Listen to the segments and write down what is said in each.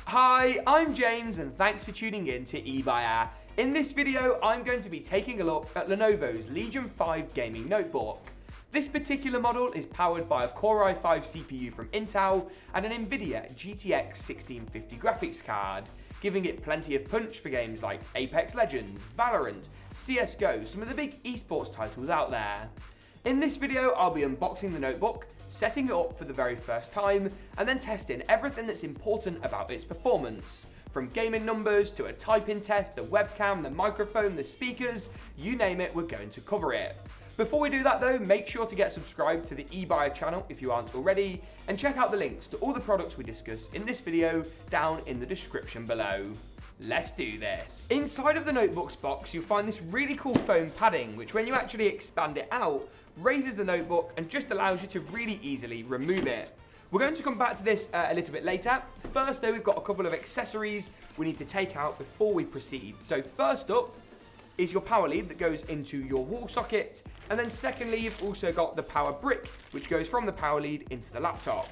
Hi, I'm James and thanks for tuning in to eBuyer. In this video, I'm going to be taking a look at Lenovo's Legion 5 gaming notebook. This particular model is powered by a Core i5 CPU from Intel and an NVIDIA GTX 1650 graphics card, giving it plenty of punch for games like Apex Legends, Valorant, CSGO, some of the big esports titles out there. In this video, I'll be unboxing the notebook, setting it up for the very first time, and then testing everything that's important about its performance. From gaming numbers to a typing test, the webcam, the microphone, the speakers, you name it, we're going to cover it. Before we do that though, make sure to get subscribed to the eBuyer channel if you aren't already, and check out the links to all the products we discuss in this video down in the description below. Let's do this. Inside of the notebook's box, you'll find this really cool foam padding, which when you actually expand it out, raises the notebook and just allows you to really easily remove it. We're going to come back to this a little bit later. First though, we've got a couple of accessories we need to take out before we proceed. So first up is your power lead that goes into your wall socket, and then secondly, you've also got the power brick, which goes from the power lead into the laptop.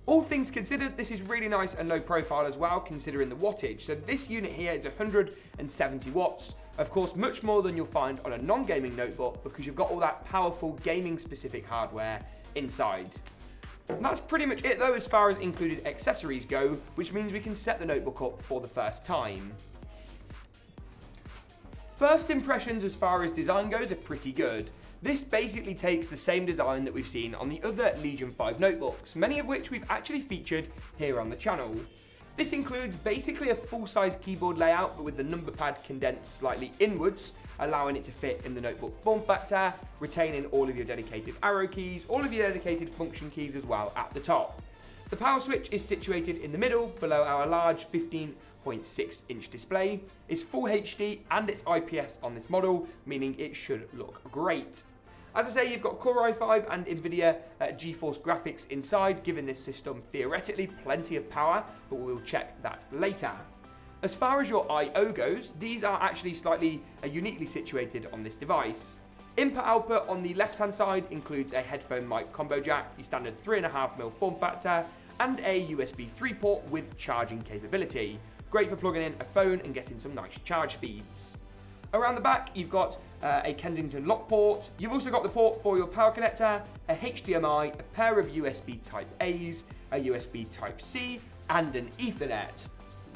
All things considered, this is really nice and low profile as well, considering the wattage. So this unit here is 170 watts. Of course, much more than you'll find on a non-gaming notebook because you've got all that powerful gaming-specific hardware inside. And that's pretty much it though as far as included accessories go, which means we can set the notebook up for the first time. First impressions as far as design goes are pretty good. This basically takes the same design that we've seen on the other Legion 5 notebooks, many of which we've actually featured here on the channel. This includes basically a full-size keyboard layout, but with the number pad condensed slightly inwards, allowing it to fit in the notebook form factor, retaining all of your dedicated arrow keys, all of your dedicated function keys as well at the top. The power switch is situated in the middle, below our large 15.6-inch display. It's full HD and it's IPS on this model, meaning it should look great. As I say, you've got Core i5 and NVIDIA GeForce graphics inside, giving this system theoretically plenty of power, but we'll check that later. As far as your I/O goes, these are actually slightly uniquely situated on this device. Input-output on the left-hand side includes a headphone mic combo jack, your standard 3.5mm form factor, and a USB 3 port with charging capability. Great for plugging in a phone and getting some nice charge speeds. Around the back, you've got a Kensington lock port. You've also got the port for your power connector, a HDMI, a pair of USB Type A's, a USB Type C, and an Ethernet.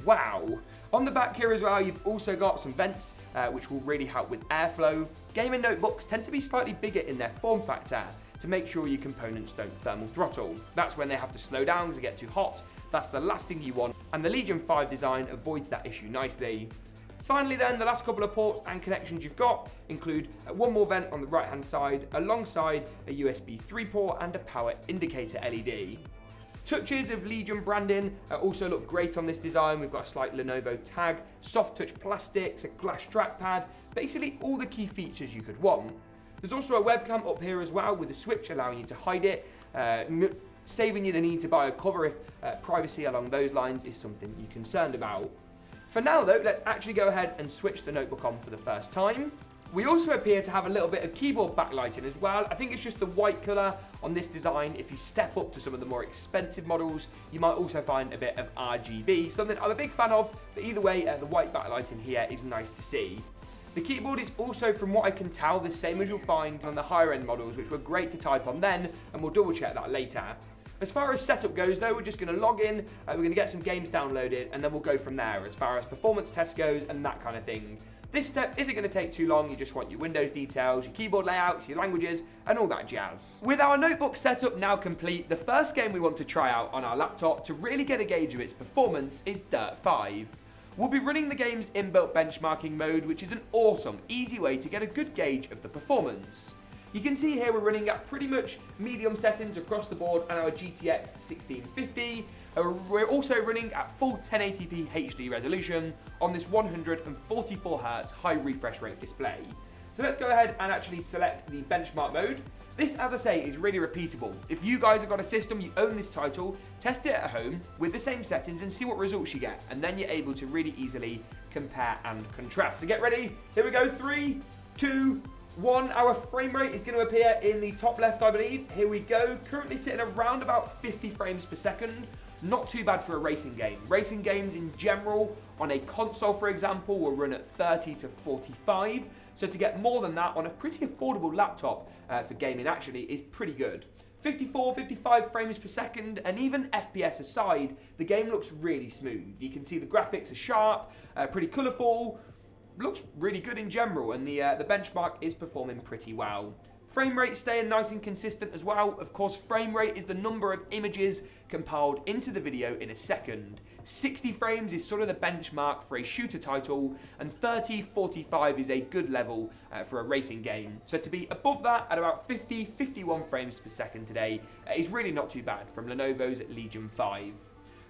Wow! On the back here as well, you've also got some vents, which will really help with airflow. Gaming notebooks tend to be slightly bigger in their form factor to make sure your components don't thermal throttle. That's when they have to slow down to get too hot. That's the last thing you want, and the Legion 5 design avoids that issue nicely. Finally then, the last couple of ports and connections you've got include one more vent on the right hand side, alongside a USB 3 port and a power indicator LED. Touches of Legion branding also look great on this design. We've got a slight Lenovo tag, soft touch plastics, a glass trackpad, basically all the key features you could want. There's also a webcam up here as well with a switch allowing you to hide it, saving you the need to buy a cover if privacy along those lines is something you're concerned about. For now though, let's actually go ahead and switch the notebook on for the first time. We also appear to have a little bit of keyboard backlighting as well. I think it's just the white colour on this design. If you step up to some of the more expensive models, you might also find a bit of RGB, something I'm a big fan of, but either way, the white backlighting here is nice to see. The keyboard is also, from what I can tell, the same as you'll find on the higher end models, which were great to type on then, and we'll double check that later. As far as setup goes though, we're just going to log in, we're going to get some games downloaded, and then we'll go from there as far as performance test goes and that kind of thing. This step isn't going to take too long. You just want your Windows details, your keyboard layouts, your languages, and all that jazz. With our notebook setup now complete, the first game we want to try out on our laptop to really get a gauge of its performance is Dirt 5. We'll be running the game's inbuilt benchmarking mode, which is an awesome, easy way to get a good gauge of the performance. You can see here we're running at pretty much medium settings across the board on our GTX 1650. We're also running at full 1080p HD resolution on this 144Hz high refresh rate display. So let's go ahead and actually select the benchmark mode. This, as I say, is really repeatable. If you guys have got a system, you own this title, test it at home with the same settings and see what results you get. And then you're able to really easily compare and contrast. So get ready. Here we go. 3, 2, 1. Our frame rate is going to appear in the top left, I believe. Here we go. Currently sitting around about 50 frames per second. Not too bad for a racing game. Racing games in general, on a console, for example, will run at 30 to 45. So to get more than that on a pretty affordable laptop for gaming actually is pretty good. 54, 55 frames per second, and even FPS aside, the game looks really smooth. You can see the graphics are sharp, pretty colourful, looks really good in general, and the benchmark is performing pretty well. Frame rate staying nice and consistent as well. Of course, frame rate is the number of images compiled into the video in a second. 60 frames is sort of the benchmark for a shooter title, and 30, 45 is a good level for a racing game. So to be above that at about 50, 51 frames per second today is really not too bad from Lenovo's Legion 5.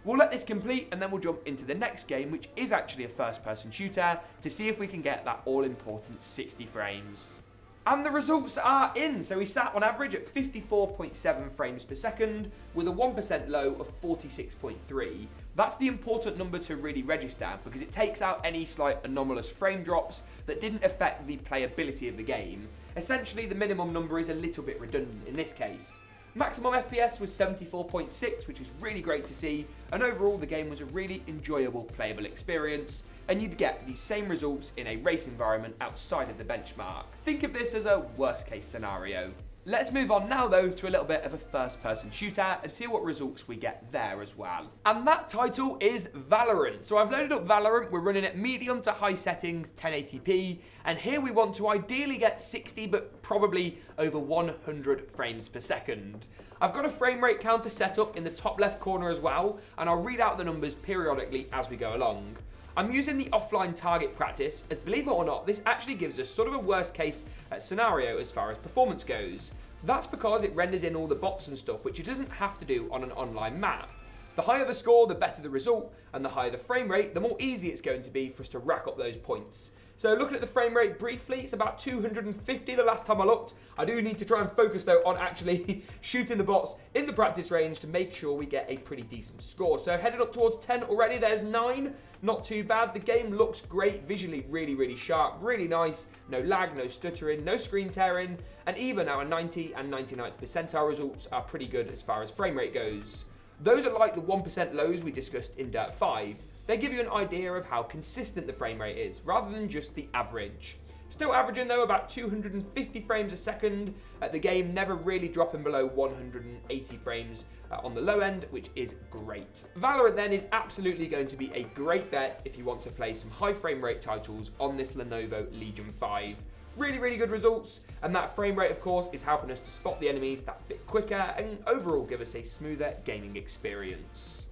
We'll let this complete and then we'll jump into the next game, which is actually a first-person shooter, to see if we can get that all-important 60 frames. And the results are in. So we sat on average at 54.7 frames per second with a 1% low of 46.3. That's the important number to really register because it takes out any slight anomalous frame drops that didn't affect the playability of the game. Essentially, the minimum number is a little bit redundant in this case. Maximum FPS was 74.6, which is really great to see, and overall the game was a really enjoyable playable experience, and you'd get the same results in a race environment outside of the benchmark. Think of this as a worst case scenario. Let's move on now though to a little bit of a first person shooter and see what results we get there as well. And that title is Valorant. So I've loaded up Valorant, we're running at medium to high settings, 1080p, and here we want to ideally get 60 but probably over 100 frames per second. I've got a frame rate counter set up in the top left corner as well, and I'll read out the numbers periodically as we go along. I'm using the offline target practice, as believe it or not, this actually gives us sort of a worst case scenario as far as performance goes. That's because it renders in all the bots and stuff, which it doesn't have to do on an online map. The higher the score, the better the result, and the higher the frame rate, the more easy it's going to be for us to rack up those points. So looking at the frame rate briefly, it's about 250 the last time I looked. I do need to try and focus though on actually shooting the bots in the practice range to make sure we get a pretty decent score. So headed up towards 10 already, there's 9, not too bad. The game looks great, visually really sharp, really nice. No lag, no stuttering, no screen tearing, and even our 90 and 99th percentile results are pretty good as far as frame rate goes. Those are like the 1% lows we discussed in Dirt 5. They give you an idea of how consistent the frame rate is, rather than just the average. Still averaging though about 250 frames a second, the game never really dropping below 180 frames on the low end, which is great. Valorant then is absolutely going to be a great bet if you want to play some high frame rate titles on this Lenovo Legion 5. Really good results, and that frame rate of course is helping us to spot the enemies that bit quicker and overall give us a smoother gaming experience.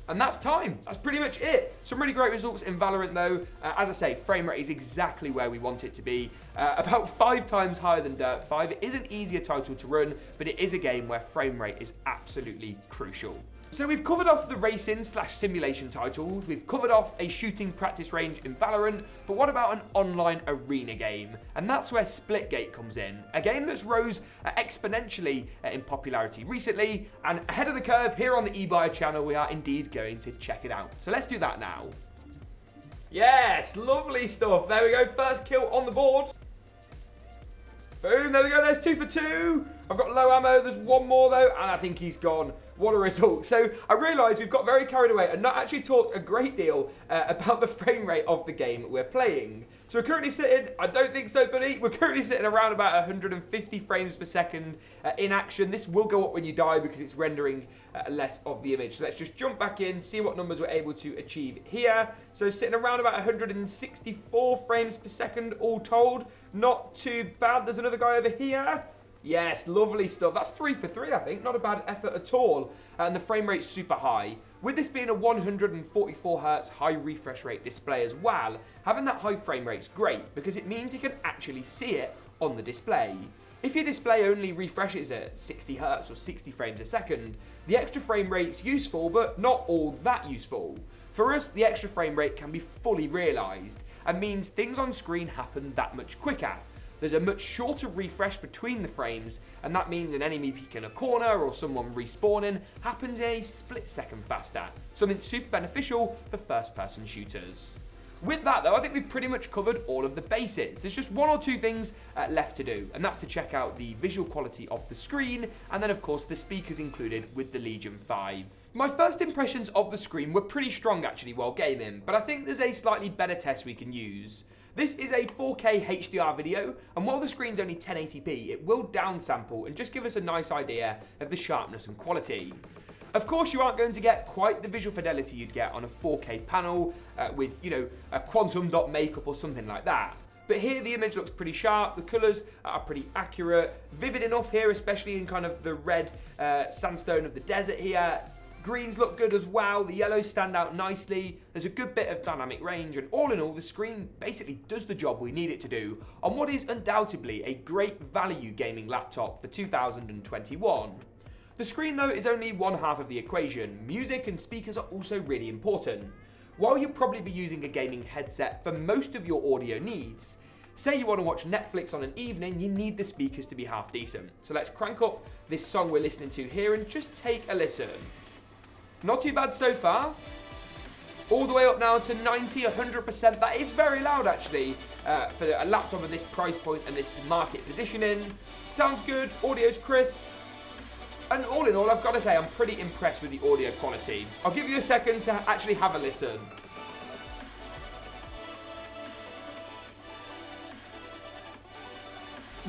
And that's time. That's pretty much it. Some really great results in Valorant though. As I say, frame rate is exactly where we want it to be. About 5 times higher than Dirt 5. It is an easier title to run, but it is a game where frame rate is absolutely crucial. So we've covered off the racing/simulation titles, we've covered off a shooting practice range in Valorant, but what about an online arena game? And that's where Splitgate comes in, a game that's rose exponentially in popularity recently, and ahead of the curve here on the eBuyer channel, we are indeed going to check it out. So let's do that now. Yes, lovely stuff. There we go, first kill on the board. Boom, there we go, there's 2 for 2. I've got low ammo, there's one more though, and I think he's gone. What a result. So I realised we've got very carried away and not actually talked a great deal about the frame rate of the game we're playing. So we're currently sitting, I don't think so, buddy, we're currently sitting around about 150 frames per second in action. This will go up when you die because it's rendering less of the image. So let's just jump back in, see what numbers we're able to achieve here. So sitting around about 164 frames per second all told. Not too bad. There's another guy over here. Yes, lovely stuff. That's 3 for 3, I think. Not a bad effort at all. And the frame rate's super high. With this being a 144Hz high refresh rate display as well, having that high frame rate's great because it means you can actually see it on the display. If your display only refreshes at 60Hz or 60 frames a second, the extra frame rate's useful, but not all that useful. For us, the extra frame rate can be fully realised and means things on screen happen that much quicker. There's a much shorter refresh between the frames, and that means an enemy peeking a corner or someone respawning happens a split second faster, something super beneficial for first-person shooters. With that though, I think we've pretty much covered all of the basics. There's just one or two things left to do, and that's to check out the visual quality of the screen, and then of course the speakers included with the Legion 5. My first impressions of the screen were pretty strong actually while gaming, but I think there's a slightly better test we can use. This is a 4K HDR video, and while the screen's only 1080p, it will downsample and just give us a nice idea of the sharpness and quality. Of course, you aren't going to get quite the visual fidelity you'd get on a 4K panel with, a quantum dot makeup or something like that. But here the image looks pretty sharp, the colours are pretty accurate, vivid enough here, especially in kind of the red sandstone of the desert here. Greens look good as well, the yellows stand out nicely, there's a good bit of dynamic range, and all in all, the screen basically does the job we need it to do on what is undoubtedly a great value gaming laptop for 2021. The screen though is only one half of the equation. Music and speakers are also really important. While you'll probably be using a gaming headset for most of your audio needs, say you want to watch Netflix on an evening, you need the speakers to be half decent. So let's crank up this song we're listening to here and just take a listen. Not too bad so far. All the way up now to 90, 100%. That is very loud actually for a laptop of this price point and this market positioning. Sounds good, audio's crisp. And all in all, I've got to say, I'm pretty impressed with the audio quality. I'll give you a second to actually have a listen.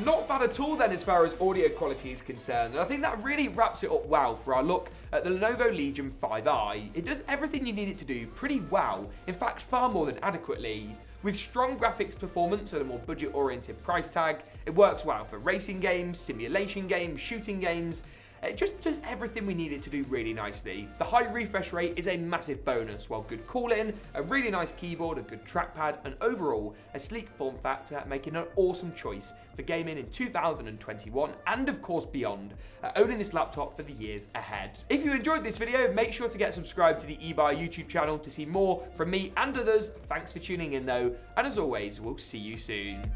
Not bad at all then as far as audio quality is concerned, and I think that really wraps it up well for our look at the Lenovo Legion 5i. It does everything you need it to do pretty well, in fact far more than adequately. With strong graphics performance at a more budget-oriented price tag, it works well for racing games, simulation games, shooting games. It just does everything we need it to do really nicely. The high refresh rate is a massive bonus, while good cooling, a really nice keyboard, a good trackpad, and overall a sleek form factor making an awesome choice for gaming in 2021 and of course beyond, owning this laptop for the years ahead. If you enjoyed this video, make sure to get subscribed to the eBuy YouTube channel to see more from me and others. Thanks for tuning in though, and as always, we'll see you soon.